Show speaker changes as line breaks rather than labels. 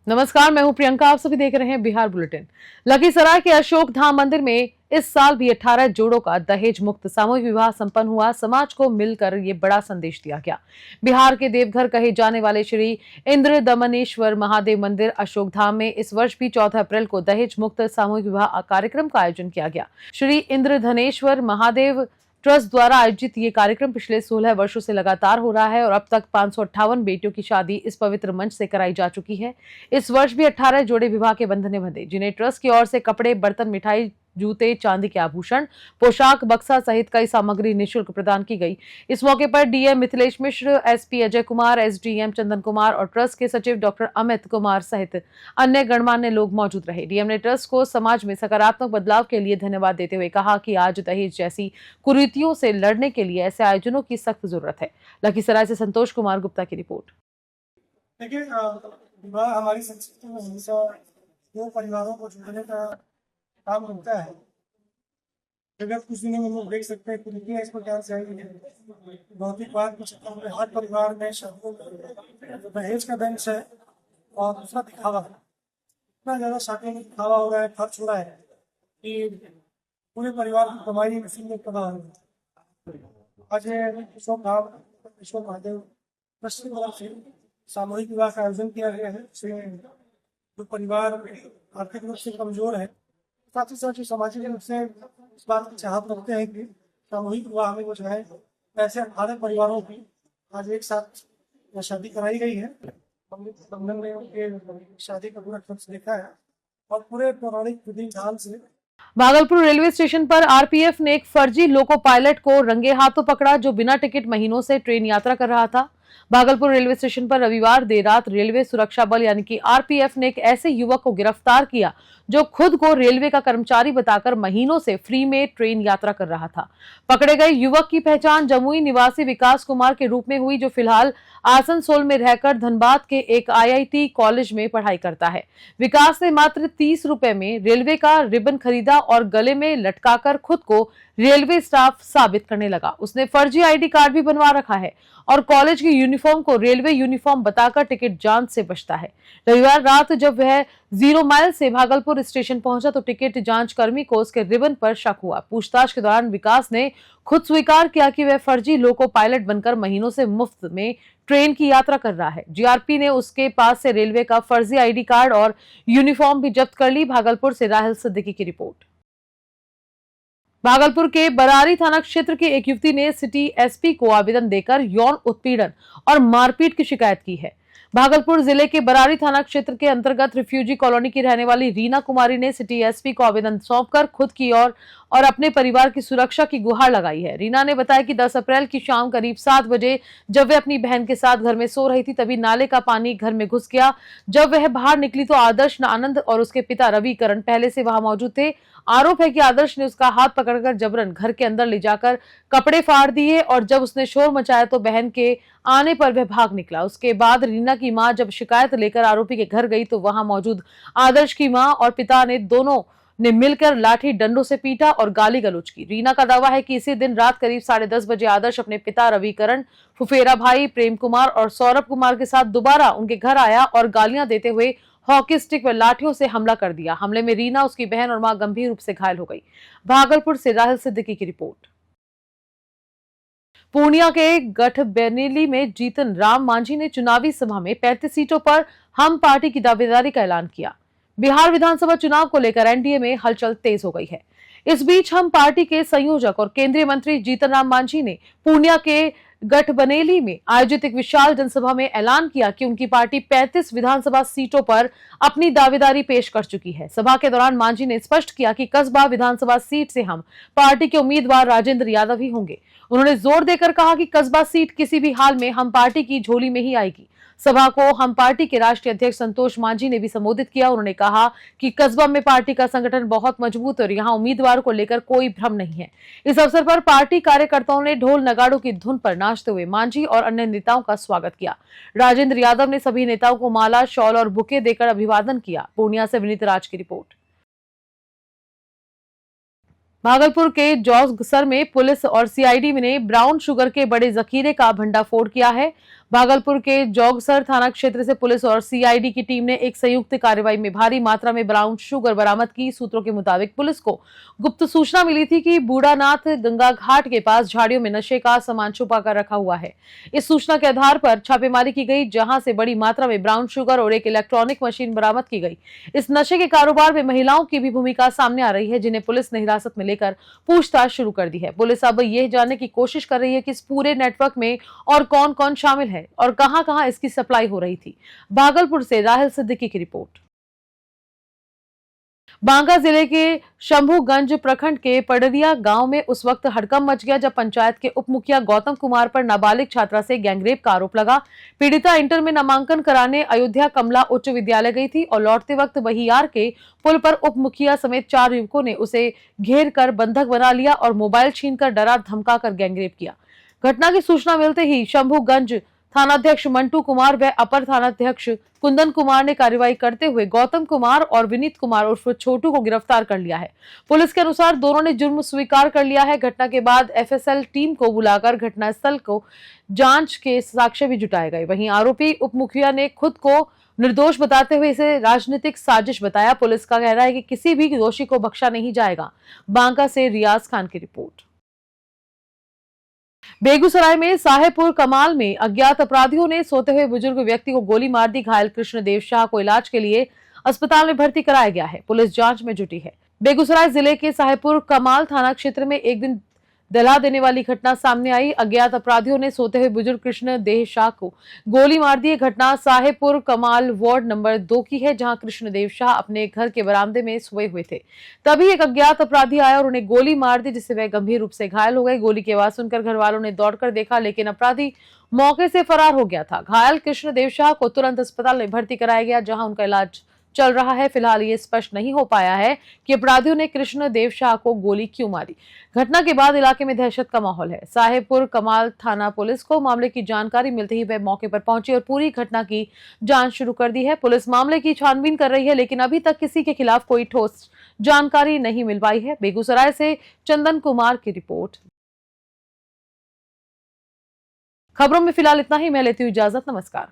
नमस्कार, मैं हूं प्रियंका। आप सभी देख रहे हैं बिहार बुलेटिन। लखीसराय के अशोक धाम मंदिर में इस साल भी 18 जोड़ों का दहेज मुक्त सामूहिक विवाह संपन्न हुआ। समाज को मिलकर ये बड़ा संदेश दिया गया। बिहार के देवघर कहे जाने वाले श्री इंद्र दमनेश्वर महादेव मंदिर अशोक धाम में इस वर्ष भी 14 अप्रैल को दहेज मुक्त सामूहिक विवाह कार्यक्रम का आयोजन किया गया। श्री इंद्र धनेश्वर महादेव ट्रस्ट द्वारा आयोजित ये कार्यक्रम पिछले 16 वर्षों से लगातार हो रहा है और अब तक 558 बेटियों की शादी इस पवित्र मंच से कराई जा चुकी है। इस वर्ष भी 18 जोड़े विवाह के बंधन में बंधे, जिन्हें ट्रस्ट की ओर से कपड़े, बर्तन, मिठाई, जूते, चांदी के आभूषण, पोशाक, बक्सा सहित कई सामग्री निःशुल्क प्रदान की गई। इस मौके पर DM Mithilesh Mishra, SP Ajay Kumar, SDM Chandan Kumar और ट्रस्ट के सचिव डॉक्टर अमित कुमार सहित अन्य गणमान्य लोग मौजूद रहे। डीएम ने ट्रस्ट को समाज में सकारात्मक बदलाव के लिए धन्यवाद देते हुए कहा कि आज दहेज जैसी कुरीतियों से लड़ने के लिए ऐसे आयोजनों की सख्त जरूरत है। लखीसराय से संतोष कुमार गुप्ता की रिपोर्ट।
देखिए, विवाह हमारी संस्कृति में हमेशा दो परिवारों को जोड़ने का काम होता है। विगत कुछ दिनों में लोग देख सकते हैं कुरीतियां इस प्रकार से आई है। भौतिकवाद के चक्कर में हर परिवार में शब्दों में दहेज का दंश है और दूसरा दिखावा है। इतना ज्यादा शादी में दिखावा हो रहा है, खर्च हो रहा है कि पूरे परिवार की कमाई इसी में तबाह हो रही है। आज अशोक धाम ईश्वर महादेव ट्रस्ट की तरफ से सामूहिक विवाह का आयोजन किया गया है। जो परिवार आर्थिक रूप से कमजोर है, साथ ही साथ सामाजिक रूप से इस बात की चाहत रखते हैं कि सामूहिक विवाह में जो है ऐसे 18 परिवारों की आज एक साथ शादी कराई गई है। हमने बंधन में उनके शादी का पूरा खर्च देखा है और पूरे पौराणिक विधि विधान से।
भागलपुर रेलवे स्टेशन पर आरपीएफ ने एक फर्जी लोको पायलट को रंगे हाथों पकड़ा, जो बिना टिकट महीनों से ट्रेन यात्रा कर रहा था। भागलपुर रेलवे स्टेशन पर रविवार देर रात रेलवे सुरक्षा बल यानी कि आरपीएफ ने एक ऐसे युवक को गिरफ्तार किया जो खुद को रेलवे का कर्मचारी बताकर महीनों से फ्री में ट्रेन यात्रा कर रहा था। पकड़े गए युवक की पहचान जमुई निवासी विकास कुमार के रूप में हुई, जो फिलहाल आसनसोल में रहकर धनबाद के एक आईआईटी कॉलेज में पढ़ाई करता है। विकास ने मात्र 30 रुपए में रेलवे का रिबन खरीदा और गले में लटकाकर खुद को रेलवे स्टाफ साबित करने लगा। उसने फर्जी आईडी कार्ड भी बनवा रखा है और कॉलेज की यूनिफॉर्म को रेलवे यूनिफॉर्म बताकर टिकट जांच से बचता है। रविवार रात जब वह 0 माइल से भागलपुर स्टेशन पहुंचा तो टिकट जांच कर्मी को उसके रिबन पर शक हुआ। पूछताछ के दौरान विकास ने खुद स्वीकार किया कि वह फर्जी लोको पायलट बनकर महीनों से मुफ्त में ट्रेन की यात्रा कर रहा है। जीआरपी ने उसके पास से रेलवे का फर्जी आईडी कार्ड और यूनिफॉर्म भी जब्त कर ली। भागलपुर से राहिल सिद्दीकी की रिपोर्ट। भागलपुर के बरारी थाना क्षेत्र की एक युवती ने सिटी एसपी को आवेदन देकर यौन उत्पीड़न और मारपीट की शिकायत की है। भागलपुर जिले के बरारी थाना क्षेत्र के अंतर्गत रिफ्यूजी कॉलोनी की रहने वाली रीना कुमारी ने सिटी एसपी को आवेदन सौंपकर खुद की और अपने परिवार की सुरक्षा की गुहार लगाई है। रीना ने बताया कि 10 अप्रैल की शाम करीब 7 बजे जब वह अपनी बहन के साथ घर में सो रही थी, तभी नाले का पानी घर में घुस गया। जब वह बाहर निकली तो आदर्श आनंद और उसके पिता रवि करण पहले से वहां मौजूद थे। आरोप है कि आदर्श ने उसका हाथ पकड़कर जबरन घर के अंदर ले जाकर कपड़े फाड़ दिए और जब उसने शोर मचाया तो बहन के आने पर वह भाग निकला। उसके बाद रीना की मां जब शिकायत लेकर आरोपी के घर गई तो वहां मौजूद आदर्श की मां और पिता ने दोनों ने मिलकर लाठी डंडों से पीटा और गाली गलौज की। रीना का दावा है कि इसी दिन रात करीब 10:30 बजे आदर्श अपने पिता रवि करण, फुफेरा भाई प्रेम कुमार और सौरभ कुमार के साथ दोबारा उनके घर आया और गालियां देते हुए हॉकी स्टिक व लाठियों से हमला कर दिया। हमले में रीना, उसकी बहन और मां गंभीर रूप से घायल हो गई। भागलपुर से राहिल सिद्दीकी की रिपोर्ट। पूर्णिया के गठबनेली में जीतन राम मांझी ने चुनावी सभा में 35 सीटों पर हम पार्टी की दावेदारी का ऐलान किया। बिहार विधानसभा चुनाव को लेकर एनडीए में हलचल तेज हो गई है। इस बीच हम पार्टी के संयोजक और केंद्रीय मंत्री जीतन राम मांझी ने पूर्णिया के गठबनेली में आयोजित एक विशाल जनसभा में ऐलान किया कि उनकी पार्टी 35 विधानसभा सीटों पर अपनी दावेदारी पेश कर चुकी है। सभा के दौरान मांझी ने स्पष्ट किया कि कसबा विधानसभा सीट से हम पार्टी के उम्मीदवार राजेंद्र यादव ही होंगे। उन्होंने जोर देकर कहा कि कसबा सीट किसी भी हाल में हम पार्टी की झोली में ही आएगी। सभा को हम पार्टी के राष्ट्रीय अध्यक्ष संतोष मांझी ने भी संबोधित किया। उन्होंने कहा कि कस्बा में पार्टी का संगठन बहुत मजबूत है और यहां उम्मीदवार को लेकर कोई भ्रम नहीं है। इस अवसर पर पार्टी कार्यकर्ताओं ने ढोल नगाड़ों की धुन पर नाचते हुए मांझी और अन्य नेताओं का स्वागत किया। राजेंद्र यादव ने सभी नेताओं को माला, शॉल और बुके देकर अभिवादन किया। पूर्णिया से विनीत राज की रिपोर्ट। भागलपुर के जौसर में पुलिस और सीआईडी ने ब्राउन शुगर के बड़े जखीरे का भंडाफोड़ किया है। भागलपुर के जौगसर थाना क्षेत्र से पुलिस और सीआईडी की टीम ने एक संयुक्त कार्रवाई में भारी मात्रा में ब्राउन शुगर बरामद की। सूत्रों के मुताबिक पुलिस को गुप्त सूचना मिली थी कि बूढ़ानाथ गंगा घाट के पास झाड़ियों में नशे का सामान छुपा कर रखा हुआ है। इस सूचना के आधार पर छापेमारी की गई, जहां से बड़ी मात्रा में ब्राउन शुगर और एक इलेक्ट्रॉनिक मशीन बरामद की गई। इस नशे के कारोबार में महिलाओं की भी भूमिका सामने आ रही है, जिन्हें पुलिस ने हिरासत में लेकर पूछताछ शुरू कर दी है। पुलिस अब यह जानने की कोशिश कर रही है कि इस पूरे नेटवर्क में और कौन कौन शामिल है और कहां कहां इसकी सप्लाई हो रही थी। भागलपुर से राहिल सिद्दीकी की रिपोर्ट। बांका जिले के शंभूगंज प्रखंड के पडरिया गांव में उस वक्त हड़कंप मच गया जब पंचायत के उप मुखिया गौतम कुमार पर नाबालिग छात्रा से गैंगरेप का आरोप लगा। पीड़िता इंटर में नामांकन कराने अयोध्या कमला उच्च विद्यालय गई थी और लौटते वक्त बहियार के पुल पर उप मुखिया समेत 4 युवकों ने उसे घेर कर बंधक बना लिया और मोबाइल छीनकर डरा धमका कर गैंगरेप किया। घटना की सूचना मिलते ही शंभूगंज थानाध्यक्ष मंटू कुमार व अपर थानाध्यक्ष कुंदन कुमार ने कार्रवाई करते हुए गौतम कुमार और विनीत कुमार उर्फ छोटू को गिरफ्तार कर लिया है। पुलिस के अनुसार दोनों ने जुर्म स्वीकार कर लिया है। घटना के बाद एफएसएल टीम को बुलाकर घटनास्थल को जांच के साक्ष्य भी जुटाए गए। वहीं आरोपी उप मुखिया ने खुद को निर्दोष बताते हुए इसे राजनीतिक साजिश बताया। पुलिस का कहना है कि किसी भी दोषी को बख्शा नहीं जाएगा। बांका से रियाज खान की रिपोर्ट। बेगूसराय में साहेबपुर कमाल में अज्ञात अपराधियों ने सोते हुए बुजुर्ग व्यक्ति को गोली मार दी। घायल कृष्णदेव शाह को इलाज के लिए अस्पताल में भर्ती कराया गया है। पुलिस जांच में जुटी है। बेगूसराय जिले के साहेबपुर कमाल थाना क्षेत्र में एक दिन दहला देने वाली घटना सामने आई। अज्ञात अपराधियों ने सोते हुए बुजुर्ग कृष्णदेव शाह को गोली मार दी। घटना साहेबपुर कमाल वार्ड नंबर 2 की है, जहां कृष्णदेव शाह अपने घर के बरामदे में सोए हुए थे। तभी एक अज्ञात अपराधी आया और उन्हें गोली मार दी, जिससे वह गंभीर रूप से घायल हो गए। गोली की आवाज सुनकर घर वालों ने दौड़कर देखा, लेकिन अपराधी मौके से फरार हो गया था। घायल कृष्णदेव शाह को तुरंत अस्पताल में भर्ती कराया गया, जहां उनका इलाज चल रहा है। फिलहाल ये स्पष्ट नहीं हो पाया है कि अपराधियों ने कृष्णदेव शाह को गोली क्यों मारी। घटना के बाद इलाके में दहशत का माहौल है। साहेबपुर कमाल थाना पुलिस को मामले की जानकारी मिलते ही वह मौके पर पहुंची और पूरी घटना की जांच शुरू कर दी है। पुलिस मामले की छानबीन कर रही है, लेकिन अभी तक किसी के खिलाफ कोई ठोस जानकारी नहीं मिल पाई है। बेगूसराय से चंदन कुमार की रिपोर्ट। खबरों में फिलहाल इतना ही। मैं लेती हूँ इजाजत। नमस्कार।